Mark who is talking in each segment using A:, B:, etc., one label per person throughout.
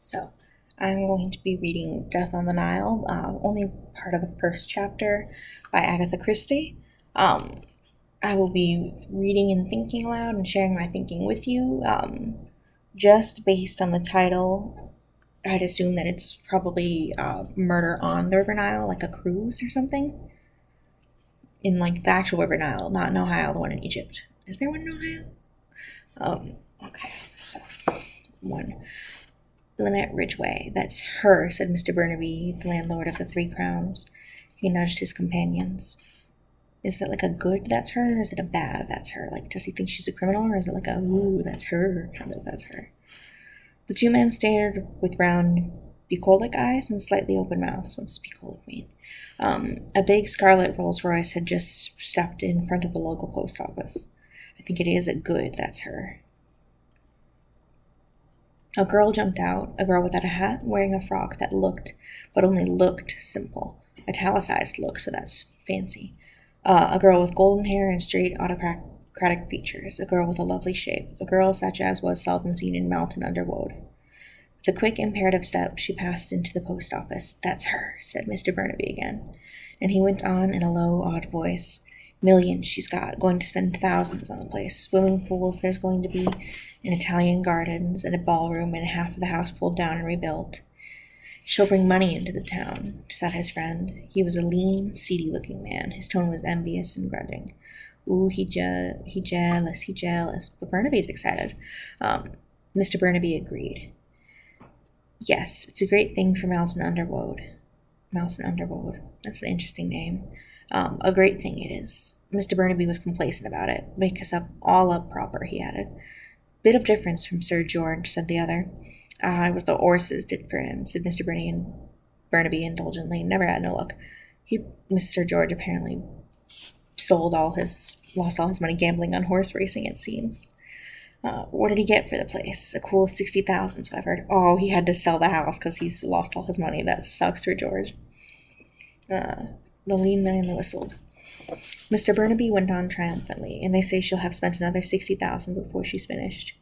A: So, I'm going to be reading Death on the Nile, only part of the first chapter by Agatha Christie. I will be reading and thinking aloud and sharing my thinking with you. Just based on the title, I'd assume that it's probably Murder on the River Nile, like a cruise or something. In like the actual River Nile, not in Ohio, the one in Egypt. Is there one in Ohio? Okay, so one. Lynette Ridgway. That's her, said Mr. Burnaby, the landlord of the Three Crowns. He nudged his companions. Is it like a good that's her, or is it a bad that's her? Like, does he think she's a criminal, or is it like a, ooh, that's her, kind of that's her? The two men stared with round, bucolic eyes and slightly open mouths. What does bucolic mean? A big scarlet Rolls Royce had just stepped in front of the local post office. I think it is a good that's her. A girl jumped out, a girl without a hat, wearing a frock that looked, but only looked, simple. Italicized look, so that's fancy. A girl with golden hair and straight autocratic features, a girl with a lovely shape, a girl such as was seldom seen in Mountain Underwood. With a quick, imperative step, she passed into the post office. That's her, said Mr. Burnaby again. And he went on in a low, odd voice. Millions she's got, going to spend thousands on the place. Swimming pools there's going to be, and Italian gardens, and a ballroom, and half of the house pulled down and rebuilt. She'll bring money into the town, said his friend. He was a lean, seedy-looking man. His tone was envious and grudging. Ooh, he jealous. But Burnaby's excited. Mr. Burnaby agreed. Yes, it's a great thing for Mountain Underwood. Mountain Underwood. That's an interesting name. A great thing it is. Mr. Burnaby was complacent about it. Make us all up proper, he added. Bit of difference from Sir George, said the other. It was the 'orses did for him, said Mr. Burnaby indulgently. Never had no luck. Mr. George apparently lost all his money gambling on horse racing, it seems. What did he get for the place? A cool 60,000, so I've heard. Oh, he had to sell the house because he's lost all his money. That sucks for George. The lean man whistled. Mr. Burnaby went on triumphantly, and they say she'll have spent another 60,000 before she's finished.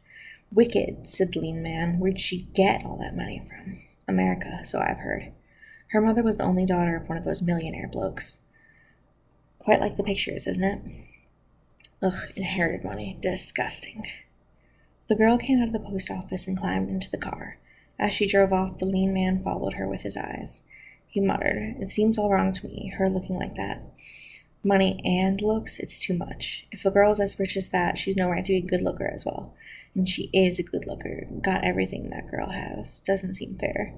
A: Wicked, said the lean man. Where'd she get all that money from? America, so I've heard. Her mother was the only daughter of one of those millionaire blokes. Quite like the pictures, isn't it? Ugh, inherited money. Disgusting. The girl came out of the post office and climbed into the car. As she drove off, the lean man followed her with his eyes. He muttered, It seems all wrong to me, her looking like that. Money and looks, it's too much. If a girl's as rich as that, she's no right to be a good looker as well. And she is a good looker. Got everything that girl has. Doesn't seem fair.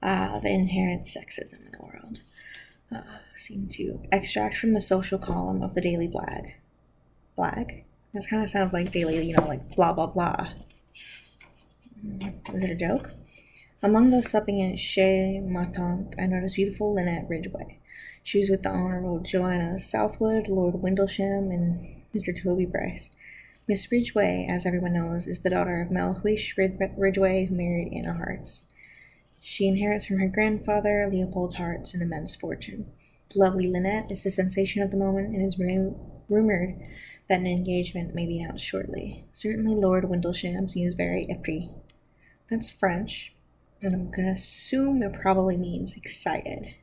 A: The inherent sexism in the world. Seem to extract from the social column of the Daily Blag. Blag? This kind of sounds like daily, like blah, blah, blah. Is it a joke? Among those supping in Chez Ma Tante, I noticed beautiful Lynette Ridgway. She was with the Honorable Joanna Southwood, Lord Windlesham, and Mr. Toby Bryce. Miss Ridgway, as everyone knows, is the daughter of Melhuish Ridgway, who married Anna Hartz. She inherits from her grandfather, Leopold Hartz, an immense fortune. The lovely Lynette is the sensation of the moment and is rumored that an engagement may be announced shortly. Certainly Lord Windlesham seems very épris. That's French, and I'm going to assume it probably means excited.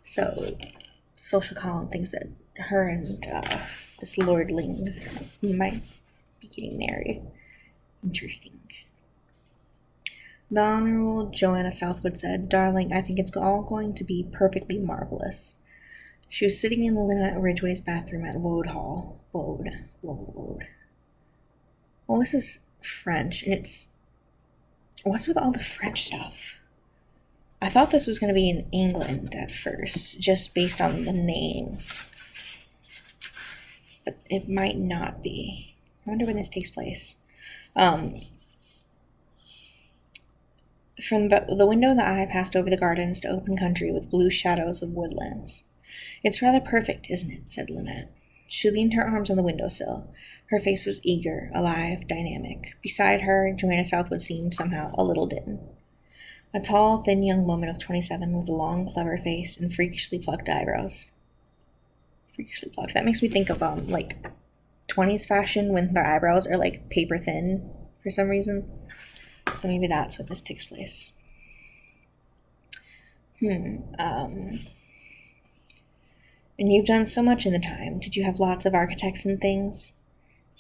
A: So, social column thinks that her and this Lord Ling might be getting married. Interesting. The Honorable Joanna Southwood said, Darling, I think it's all going to be perfectly marvelous. She was sitting in Lynette Ridgway's bathroom at Woad Hall. Woad. Well, this is French, and it's... What's with all the French stuff? I thought this was going to be in England at first, just based on the names. But it might not be. I wonder when this takes place. From the window of the eye passed over the gardens to open country with blue shadows of woodlands. It's rather perfect, isn't it? Said Lynette. She leaned her arms on the windowsill. Her face was eager, alive, dynamic. Beside her, Joanna Southwood seemed somehow a little dim. A tall, thin young woman of 27 with a long, clever face and freakishly plucked eyebrows. Freakishly plucked. That makes me think of, 20s fashion when their eyebrows are, paper thin for some reason. So maybe that's where this takes place. And you've done so much in the time. Did you have lots of architects and things?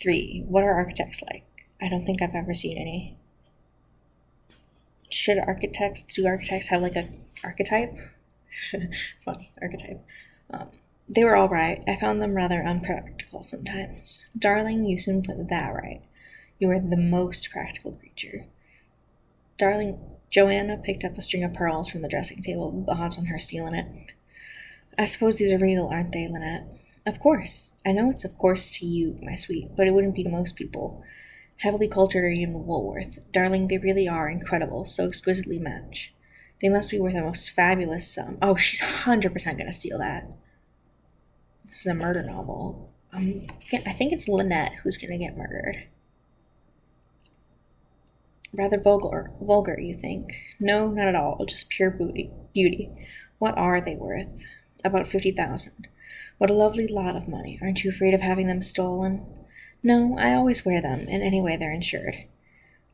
A: 3. What are architects like? I don't think I've ever seen any. Do architects have like a archetype? Funny, archetype. They were all right. I found them rather unpractical sometimes. Darling, you soon put that right. You are the most practical creature. Darling, Joanna picked up a string of pearls from the dressing table. The odds on her stealing it. I suppose these are real, aren't they, Lynette? Of course. I know it's of course to you, my sweet, but it wouldn't be to most people. Heavily cultured or even Woolworth. Darling, they really are incredible, so exquisitely match. They must be worth the most fabulous sum. Oh, she's 100% gonna steal that. This is a murder novel. I think it's Lynette who's gonna get murdered. Rather vulgar, you think? No, not at all. Just pure beauty. What are they worth? About 50,000. What a lovely lot of money. Aren't you afraid of having them stolen? No, I always wear them, and anyway they're insured.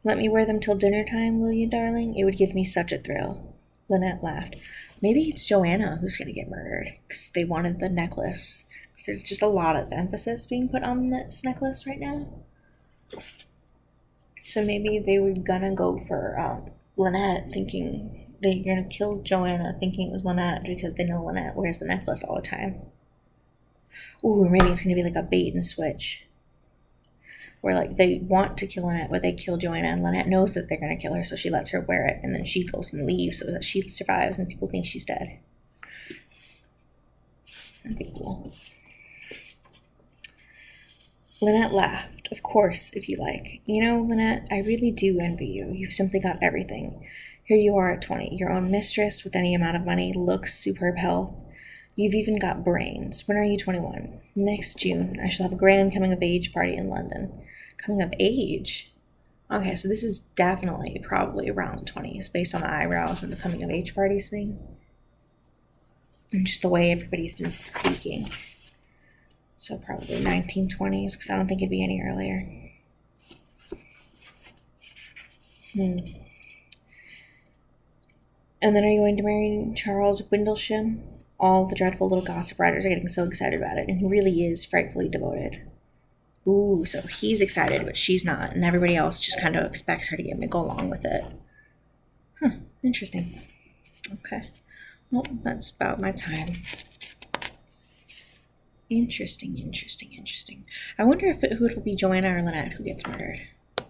A: Let me wear them till dinner time, will you, darling? It would give me such a thrill. Lynette laughed. Maybe it's Joanna who's going to get murdered, because they wanted the necklace. Because there's just a lot of emphasis being put on this necklace right now. So maybe they were gonna go for Lynette, thinking they're gonna kill Joanna, thinking it was Lynette because they know Lynette wears the necklace all the time. Ooh, or maybe it's gonna be like a bait and switch, where like they want to kill Lynette, but they kill Joanna, and Lynette knows that they're gonna kill her, so she lets her wear it, and then she goes and leaves so that she survives, and people think she's dead. That'd be cool. Lynette laughed. Of course, if you like. You know, Lynette, I really do envy you. You've simply got everything. Here you are at 20, your own mistress with any amount of money, looks, superb health. You've even got brains. When are you 21? Next June. I shall have a grand coming-of-age party in London. Coming of age? Okay, so this is definitely probably around the 20s, based on the eyebrows and the coming-of-age parties thing. And just the way everybody's been speaking. So probably 1920s, because I don't think it'd be any earlier. And then are you going to marry Charles Windlesham? All the dreadful little gossip writers are getting so excited about it, and he really is frightfully devoted. Ooh, so he's excited, but she's not, and everybody else just kind of expects her to go along with it. Interesting. Okay. Well, that's about my time. Interesting. I wonder if who it'll be, Joanna or Lynette, who gets murdered.